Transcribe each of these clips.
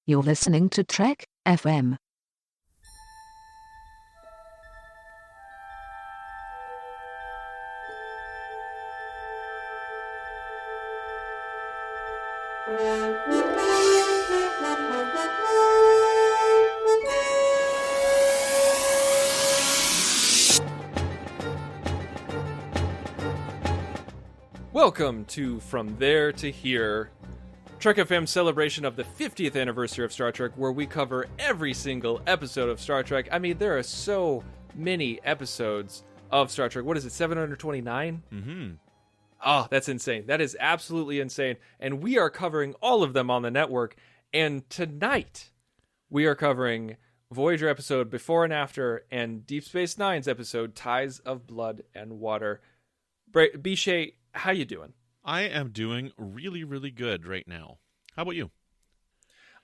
You're listening to Trek FM. Welcome to From There to Here, Trek FM's celebration of the 50th anniversary of Star Trek, where we cover every single episode of Star Trek. I mean, there are so many episodes of Star Trek. What is it, 729? Mm-hmm. Oh, that's insane. That is absolutely insane. And we are covering all of them on the network. And tonight, we are covering Voyager episode Before and After and Deep Space Nine's episode Ties of Blood and Water. Brandon-Shea, how you doing? I am doing really, really good right now. How about you?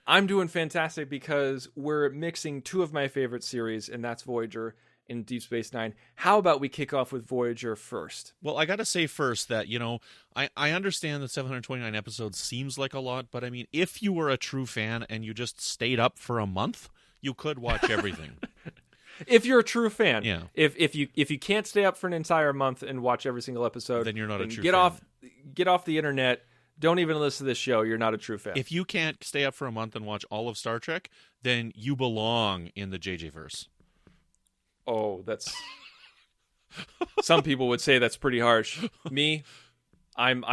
I'm doing fantastic because we're mixing two of my favorite series, and that's Voyager and Deep Space Nine. How about we kick off with Voyager first? Well, I got to say first that, I understand that 729 episodes seems like a lot, but I mean, if you were a true fan and you just stayed up for a month, you could watch everything. If you're a true fan, yeah. If you can't stay up for an entire month and watch every single episode, then you're not a true fan. fan. Get off the internet. Don't even listen to this show. You're not a true fan. If you can't stay up for a month and watch all of Star Trek, then you belong in the JJ verse. Oh, that's some people would say that's pretty harsh. Me, I'm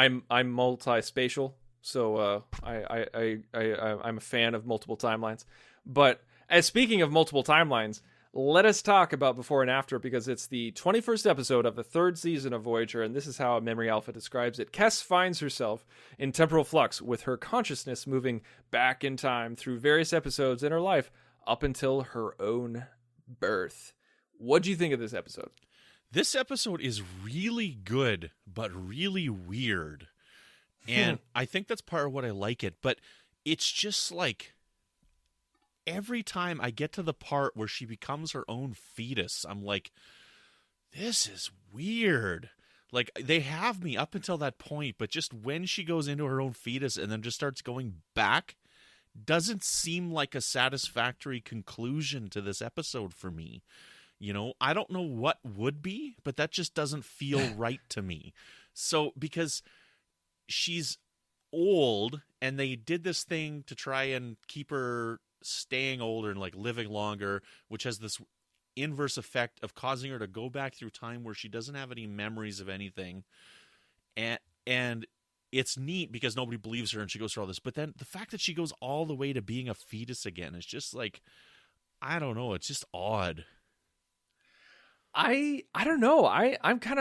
multi-spatial, so I'm a fan of multiple timelines. But as speaking of multiple timelines, let us talk about Before and After, because it's the 21st episode of the third season of Voyager, and this is how Memory Alpha describes it. Kes finds herself in temporal flux, with her consciousness moving back in time through various episodes in her life up until her own birth. What do you think of this episode? This episode is really good, but really weird. And I think that's part of what I like it, but it's just like, every time I get to the part where she becomes her own fetus, I'm like, this is weird. Like, they have me up until that point, but just when she goes into her own fetus and then just starts going back, doesn't seem like a satisfactory conclusion to this episode for me. I don't know what would be, but that just doesn't feel right to me. So, because she's old, and they did this thing to try and keep her staying older and like living longer, which has this inverse effect of causing her to go back through time where she doesn't have any memories of anything, and it's neat because nobody believes her and she goes through all this, but then the fact that she goes all the way to being a fetus again is just like, I don't know, it's just odd. I don't know. I'm kind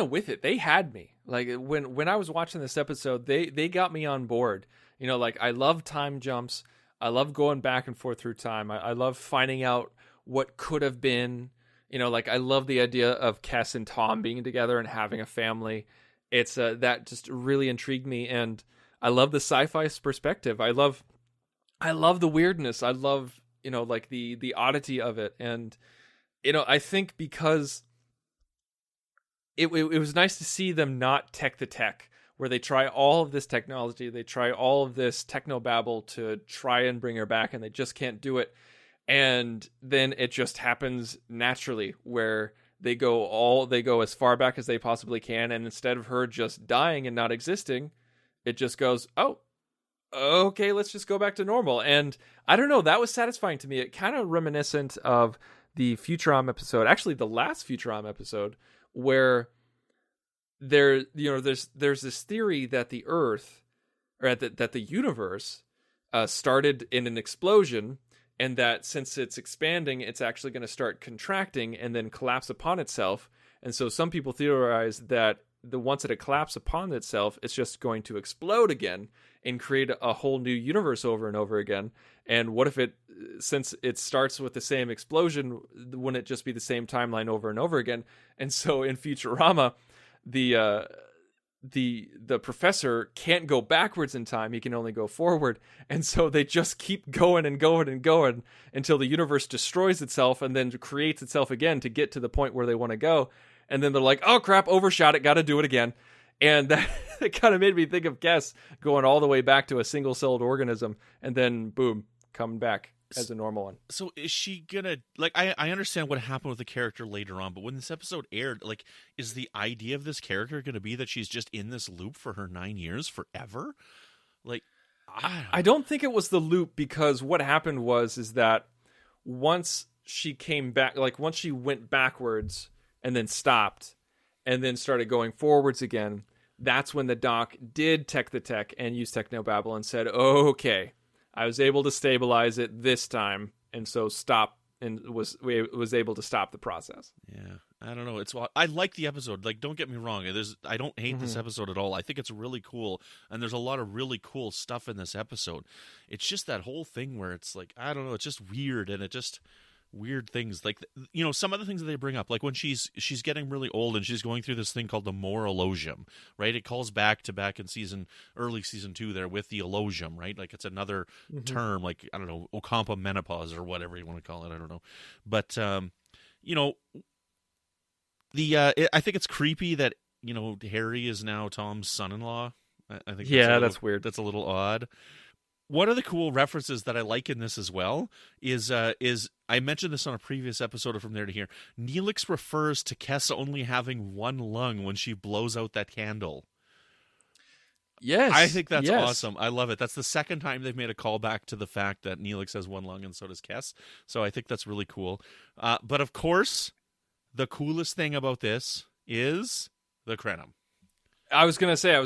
of with it. They had me. Like when I was watching this episode, they got me on board. Like, I love time jumps. I love going back and forth through time. I love finding out what could have been. Like, I love the idea of Kes and Tom being together and having a family. It's that just really intrigued me, and I love the sci-fi perspective. I love the weirdness. I love like the oddity of it, and I think because it was nice to see them not tech the tech, where they try all of this technology, they try all of this technobabble to try and bring her back, and they just can't do it. And then it just happens naturally, where they go as far back as they possibly can, and instead of her just dying and not existing, it just goes, oh, okay, let's just go back to normal. And I don't know, that was satisfying to me. It kind of reminiscent of the Futurama episode, actually the last Futurama episode, where there's this theory that the Earth, or that the universe started in an explosion, and that since it's expanding, it's actually going to start contracting and then collapse upon itself. And so some people theorize that once it collapses upon itself, it's just going to explode again and create a whole new universe over and over again. And what if since it starts with the same explosion, wouldn't it just be the same timeline over and over again? And so in Futurama, the professor can't go backwards in time. He can only go forward. And so they just keep going and going and going until the universe destroys itself and then creates itself again to get to the point where they want to go. And then they're like, oh crap, overshot it, got to do it again. And that kind of made me think of Kes going all the way back to a single-celled organism and then, boom, coming back as a normal one. So is she gonna, like, I understand what happened with the character later on, but when this episode aired, like, is the idea of this character going to be that she's just in this loop for her 9 years forever? Like, I don't think it was the loop, because what happened is that once she came back, like once she went backwards and then stopped and then started going forwards again, that's when the doc did tech the tech and use technobabble and said, oh, okay, I was able to stabilize it this time, and so stop, and was able to stop the process. Yeah, I don't know. I like the episode. Like, don't get me wrong. I don't hate this episode at all. I think it's really cool, and there's a lot of really cool stuff in this episode. It's just that whole thing where it's like, I don't know, it's just weird, and it just weird things, like, you know, some of the things that they bring up, like when she's getting really old and she's going through this thing called the morologium, right? It calls back in early season 2 there with the elogium, right? Like, it's another term, like, I don't know, Ocampa menopause or whatever you want to call it, I don't know, but you know, I think it's creepy that, you know, Harry is now Tom's son-in-law. I think that's weird. That's a little odd. One of the cool references that I like in this as well is I mentioned this on a previous episode of From There to Here. Neelix refers to Kes only having one lung when she blows out that candle. Yes. I think that's awesome. I love it. That's the second time they've made a callback to the fact that Neelix has one lung and so does Kes. So I think that's really cool. But of course, the coolest thing about this is the Krenim. I was going to say, I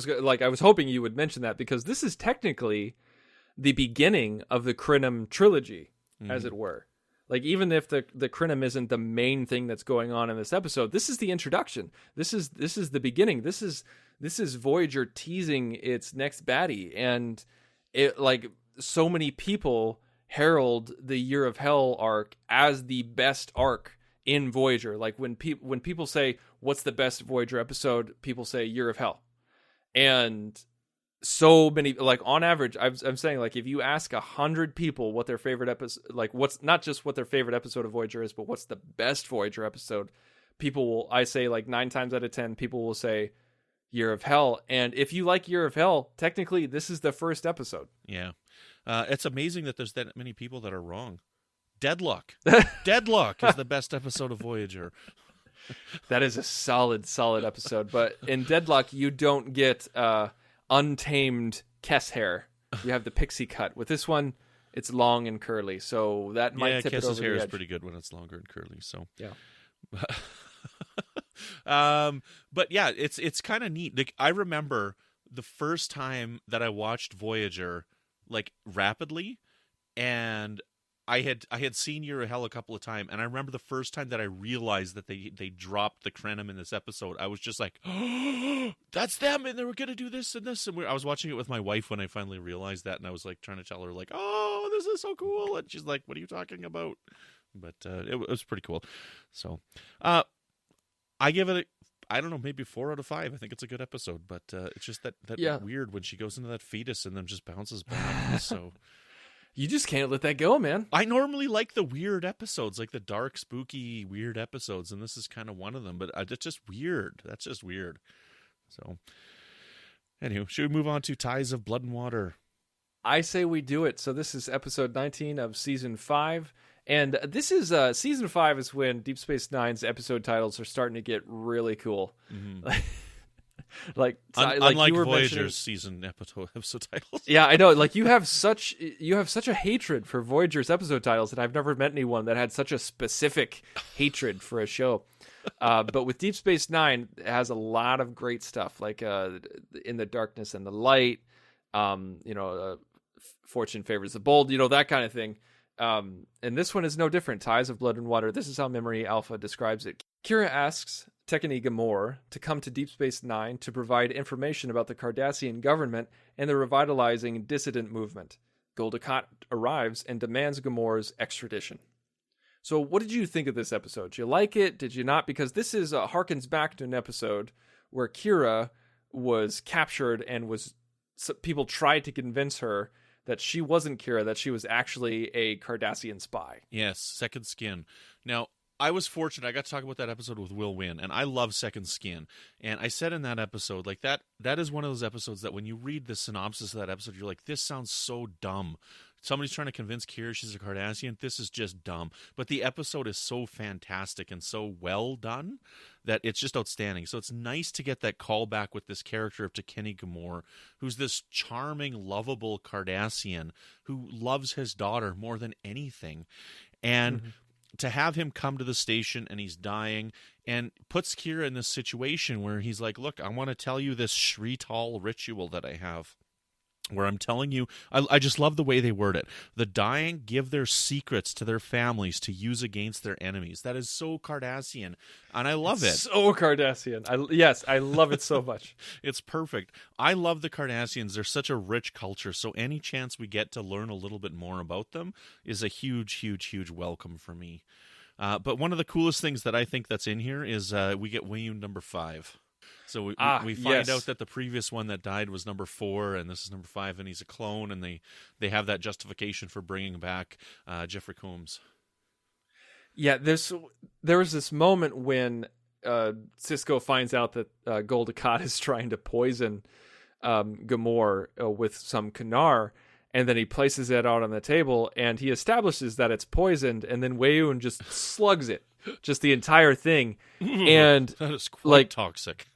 was hoping you would mention that, because this is technically the beginning of the Krenim trilogy, as it were. Like, even if the Krenim isn't the main thing that's going on in this episode, this is the introduction. This is the beginning. This is Voyager teasing its next baddie, and it, like, so many people herald the Year of Hell arc as the best arc in Voyager. Like, when people say what's the best Voyager episode, people say Year of Hell, and so many, like, on average, I'm saying, like, if you ask 100 people what their favorite episode, like, what's not just what their favorite episode of Voyager is, but what's the best Voyager episode, I say, like, 9 times out of 10, people will say Year of Hell. And if you like Year of Hell, technically, this is the first episode. Yeah. It's amazing that there's that many people that are wrong. Deadlock. Deadlock is the best episode of Voyager. That is a solid episode. But in Deadlock, you don't get untamed Kes hair. You have the pixie cut. With this one, it's long and curly, so that might tip it over the edge. Kes's hair is pretty good when it's longer and curly. So yeah. But yeah, it's kind of neat. Like, I remember the first time that I watched Voyager, like, rapidly, and I had seen Year of Hell a couple of times, and I remember the first time that I realized that they dropped the Krenim in this episode. I was just like, oh, that's them, and they were going to do this and this. And I was watching it with my wife when I finally realized that, and I was like trying to tell her, like, oh, this is so cool. And she's like, what are you talking about? But it was pretty cool. So I give it, I don't know, maybe 4 out of 5. I think it's a good episode, but it's just that weird when she goes into that fetus and then just bounces back. So you just can't let that go, man. I normally like the weird episodes, like the dark, spooky, weird episodes, and this is kind of one of them, but it's just weird. That's just weird. So, anyway, should we move on to Ties of Blood and Water? I say we do it. So this is episode 19 of season 5. And this is season 5 is when Deep Space Nine's episode titles are starting to get really cool. Mm-hmm. Unlike Voyager's season episode titles. Yeah, I know. Like, you have such a hatred for Voyager's episode titles, and I've never met anyone that had such a specific hatred for a show. But with Deep Space Nine, it has a lot of great stuff, like In the Darkness and the Light. Fortune favors the bold. That kind of thing. And this one is no different. Ties of Blood and Water. This is how Memory Alpha describes it. Kira asks Tekani Gamor to come to Deep Space Nine to provide information about the Cardassian government and the revitalizing dissident movement. Gul Dukat arrives and demands Gamor's extradition. So what did you think of this episode? Did you like it? Did you not? Because this is harkens back to an episode where Kira was captured and people tried to convince her that she wasn't Kira, that she was actually a Cardassian spy. Yes, second skin. Now, I was fortunate. I got to talk about that episode with Will Wynn, and I love Second Skin. And I said in that episode, like that is one of those episodes that when you read the synopsis of that episode, you're like, this sounds so dumb. Somebody's trying to convince Kira she's a Cardassian. This is just dumb. But the episode is so fantastic and so well done that it's just outstanding. So it's nice to get that callback with this character of Kenny Gamore, who's this charming, lovable Cardassian who loves his daughter more than anything. And to have him come to the station and he's dying and puts Kira in this situation where he's like, look, I want to tell you this Shrital ritual that I have, where I'm telling you, I just love the way they word it. The dying give their secrets to their families to use against their enemies. That is so Cardassian, and I love it. So Cardassian. I love it so much. It's perfect. I love the Cardassians. They're such a rich culture, so any chance we get to learn a little bit more about them is a huge, huge, huge welcome for me. But one of the coolest things that I think that's in here is we get William number 5. So we find out that the previous one that died was number 4, and this is number 5, and he's a clone, and they have that justification for bringing back Jeffrey Combs. Yeah, there was this moment when Sisko finds out that Gul Dukat is trying to poison Gamore with some Kanar, and then he places it out on the table, and he establishes that it's poisoned, and then Weyoun just slugs it. Just the entire thing. And that is quite toxic.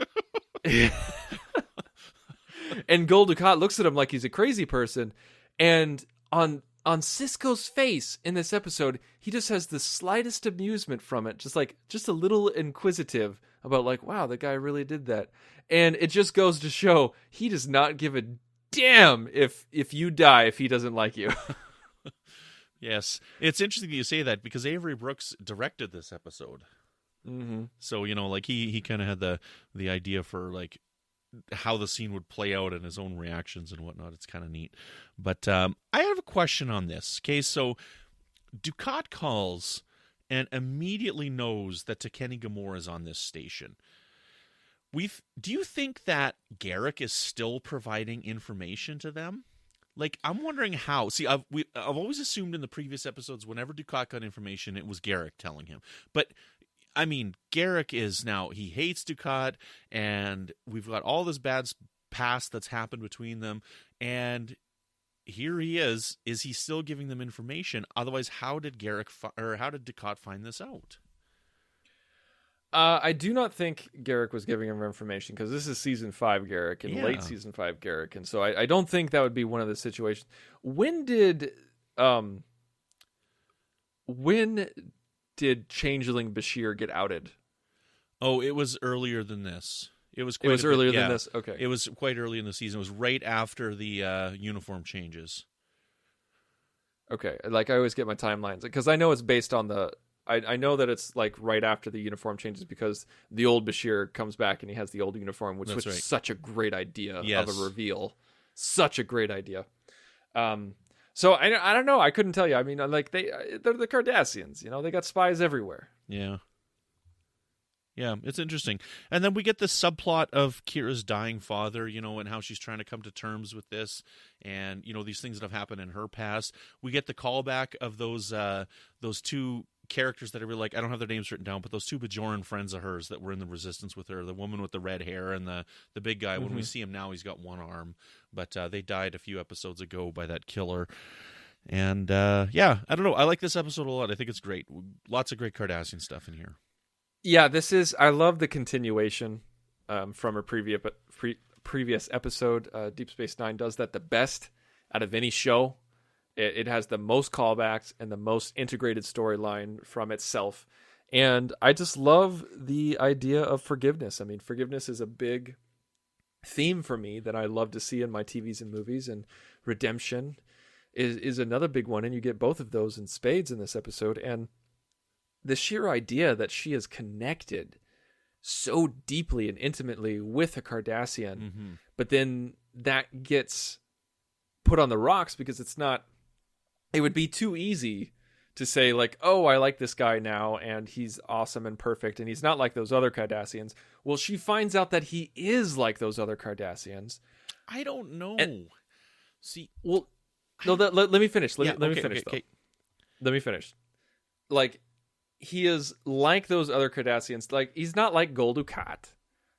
And Gul Dukat looks at him like he's a crazy person. And on Sisko's face in this episode, he just has the slightest amusement from it. Just a little inquisitive about like, wow, the guy really did that. And it just goes to show he does not give a damn if you die if he doesn't like you. Yes. It's interesting that you say that because Avery Brooks directed this episode. Mm-hmm. So, like he kind of had the idea for like how the scene would play out and his own reactions and whatnot. It's kind of neat. But I have a question on this. Okay, so Dukat calls and immediately knows that Kenny Gamore is on this station. Do you think that Garak is still providing information to them? Like, I'm wondering how. See, I've always assumed in the previous episodes, whenever Dukat got information, it was Garak telling him. But, I mean, Garak is now, he hates Dukat, and we've got all this bad past that's happened between them, and here he is he still giving them information? Otherwise, how did Dukat find this out? I do not think Garak was giving him information because this is season 5 Garak and late season 5 Garak, and so I don't think that would be one of the situations. When did Changeling Bashir get outed? Oh, it was earlier than this. It was earlier than this. Okay, it was quite early in the season. It was right after the uniform changes. Okay, like I always get my timelines because I know it's based on the. I know that it's like right after the uniform changes because the old Bashir comes back and he has the old uniform, which was such a great idea of a reveal. Such a great idea. So I don't know. I couldn't tell you. I mean, like they're the Cardassians. They got spies everywhere. Yeah. Yeah, it's interesting. And then we get this subplot of Kira's dying father, and how she's trying to come to terms with this and, these things that have happened in her past. We get the callback of those two characters that are really like, I don't have their names written down, but those 2 Bajoran friends of hers that were in the Resistance with her, the woman with the red hair and the big guy. When we see him now, he's got one arm, but they died a few episodes ago by that killer. And I don't know. I like this episode a lot. I think it's great. Lots of great Cardassian stuff in here. Yeah, I love the continuation from a previous episode. Deep Space Nine does that the best out of any show. It has the most callbacks and the most integrated storyline from itself. And I just love the idea of forgiveness. I mean, forgiveness is a big theme for me that I love to see in my TVs and movies. And redemption is another big one. And you get both of those in spades in this episode. And the sheer idea that she is connected so deeply and intimately with a Cardassian, but then that gets put on the rocks because it would be too easy to say like, oh, I like this guy now and he's awesome and perfect and he's not like those other Cardassians. Well, she finds out that he is like those other Cardassians. I don't know. See, well, no, let me finish. Let me finish. Okay. Let me finish. Like, he is like those other Cardassians. Like, he's not like Gul Dukat.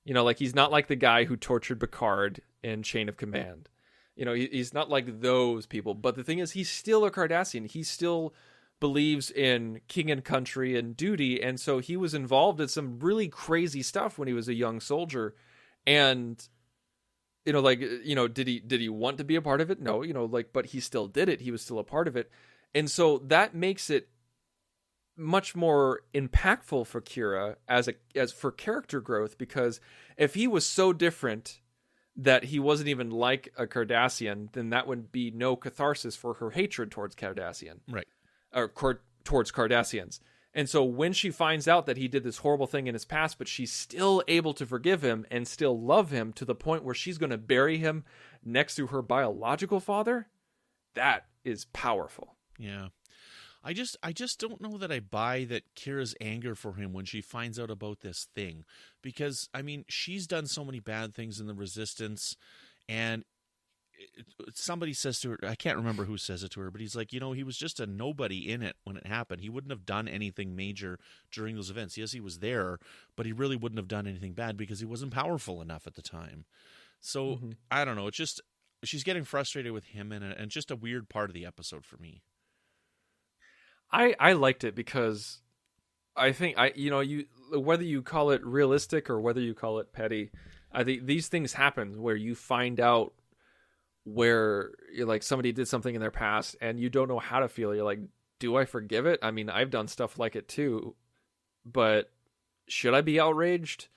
You know, like, he's not like the guy who tortured Picard in Chain of Command. You know, he's not like those people. But the thing is, he's still a Cardassian. He still believes in king and country and duty. And so he was involved in some really crazy stuff when he was a young soldier. And, you know, like, you know, did he want to be a part of it? No, you know, like, but he still did it. He was still a part of it. And so that makes it much more impactful for Kira as for character growth, because if he was so different that he wasn't even like a Cardassian, then that would be no catharsis for her hatred towards Cardassian. Right. Or towards Cardassians. And so when she finds out that he did this horrible thing in his past, but she's still able to forgive him and still love him to the point where she's going to bury him next to her biological father, that is powerful. Yeah. I just don't know that I buy that Kira's anger for him when she finds out about this thing. Because, I mean, she's done so many bad things in the Resistance, and somebody says to her, I can't remember who says it to her, but he's like, you know, he was just a nobody in it when it happened. He wouldn't have done anything major during those events. Yes, he was there, but he really wouldn't have done anything bad because he wasn't powerful enough at the time. So, I don't know. It's just, she's getting frustrated with him, and just a weird part of the episode for me. I liked it because I think you whether you call it realistic or whether you call it petty, I think these things happen where you find out where like somebody did something in their past and you don't know how to feel. You're like, do I forgive it? I mean, I've done stuff like it too, but should I be outraged?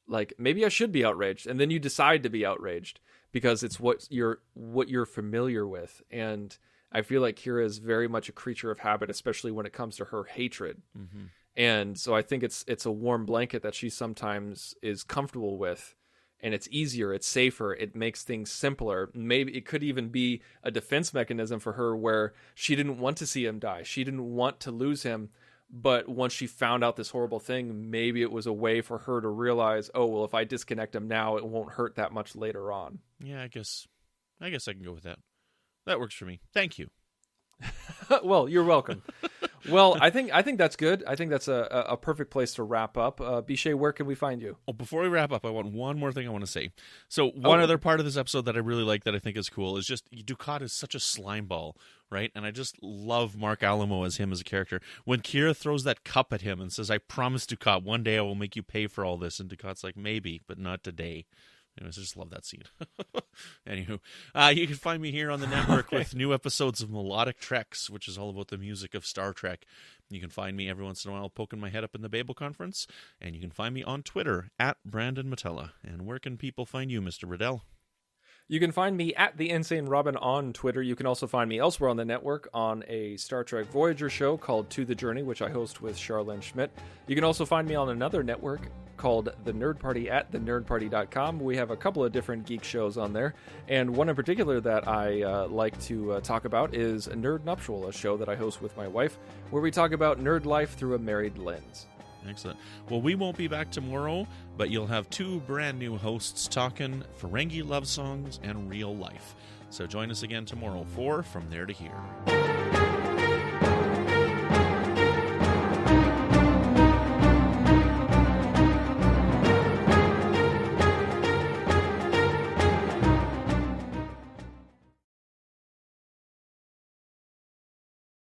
Like, maybe I should be outraged. And then you decide to be outraged because it's what you're familiar with. And I feel like Kira is very much a creature of habit, especially when it comes to her hatred. Mm-hmm. And so I think it's a warm blanket that she sometimes is comfortable with, and it's easier, it's safer, it makes things simpler. Maybe it could even be a defense mechanism for her where she didn't want to see him die. She didn't want to lose him. But once she found out this horrible thing, maybe it was a way for her to realize, oh, well, if I disconnect him now, it won't hurt that much later on. Yeah, I guess I can go with that. That works for me. Thank you. Well, you're welcome. Well, I think that's good. I think that's a perfect place to wrap up. Brandon-Shea, where can we find you? Oh, before we wrap up, I want one more thing I want to say. So one other part of this episode that I really like that I think is cool is just Dukat is such a slime ball, right? And I just love Mark Alamo as him as a character. When Kira throws that cup at him and says, I promise Dukat, one day I will make you pay for all this. And Dukat's like, maybe, but not today. Anyways, I just love that scene. Anywho, you can find me here on the network with new episodes of Melodic Treks, which is all about the music of Star Trek. You can find me every once in a while poking my head up in the Babel Conference, and you can find me on Twitter at Brandon Mutala. And where can people find you, Mr. Riddell? You can find me at The Insane Robin on Twitter. You can also find me elsewhere on the network on a Star Trek Voyager show called To the Journey, which I host with Charlynn Schmiedt. You can also find me on another network called The Nerd Party at thenerdparty.com. We have a couple of different geek shows on there, and one in particular that I like to talk about is Nerd Nuptial, a show that I host with my wife, where we talk about nerd life through a married lens. Excellent. Well, we won't be back tomorrow, but you'll have two brand new hosts talking Ferengi love songs and real life. So join us again tomorrow for From There to Here.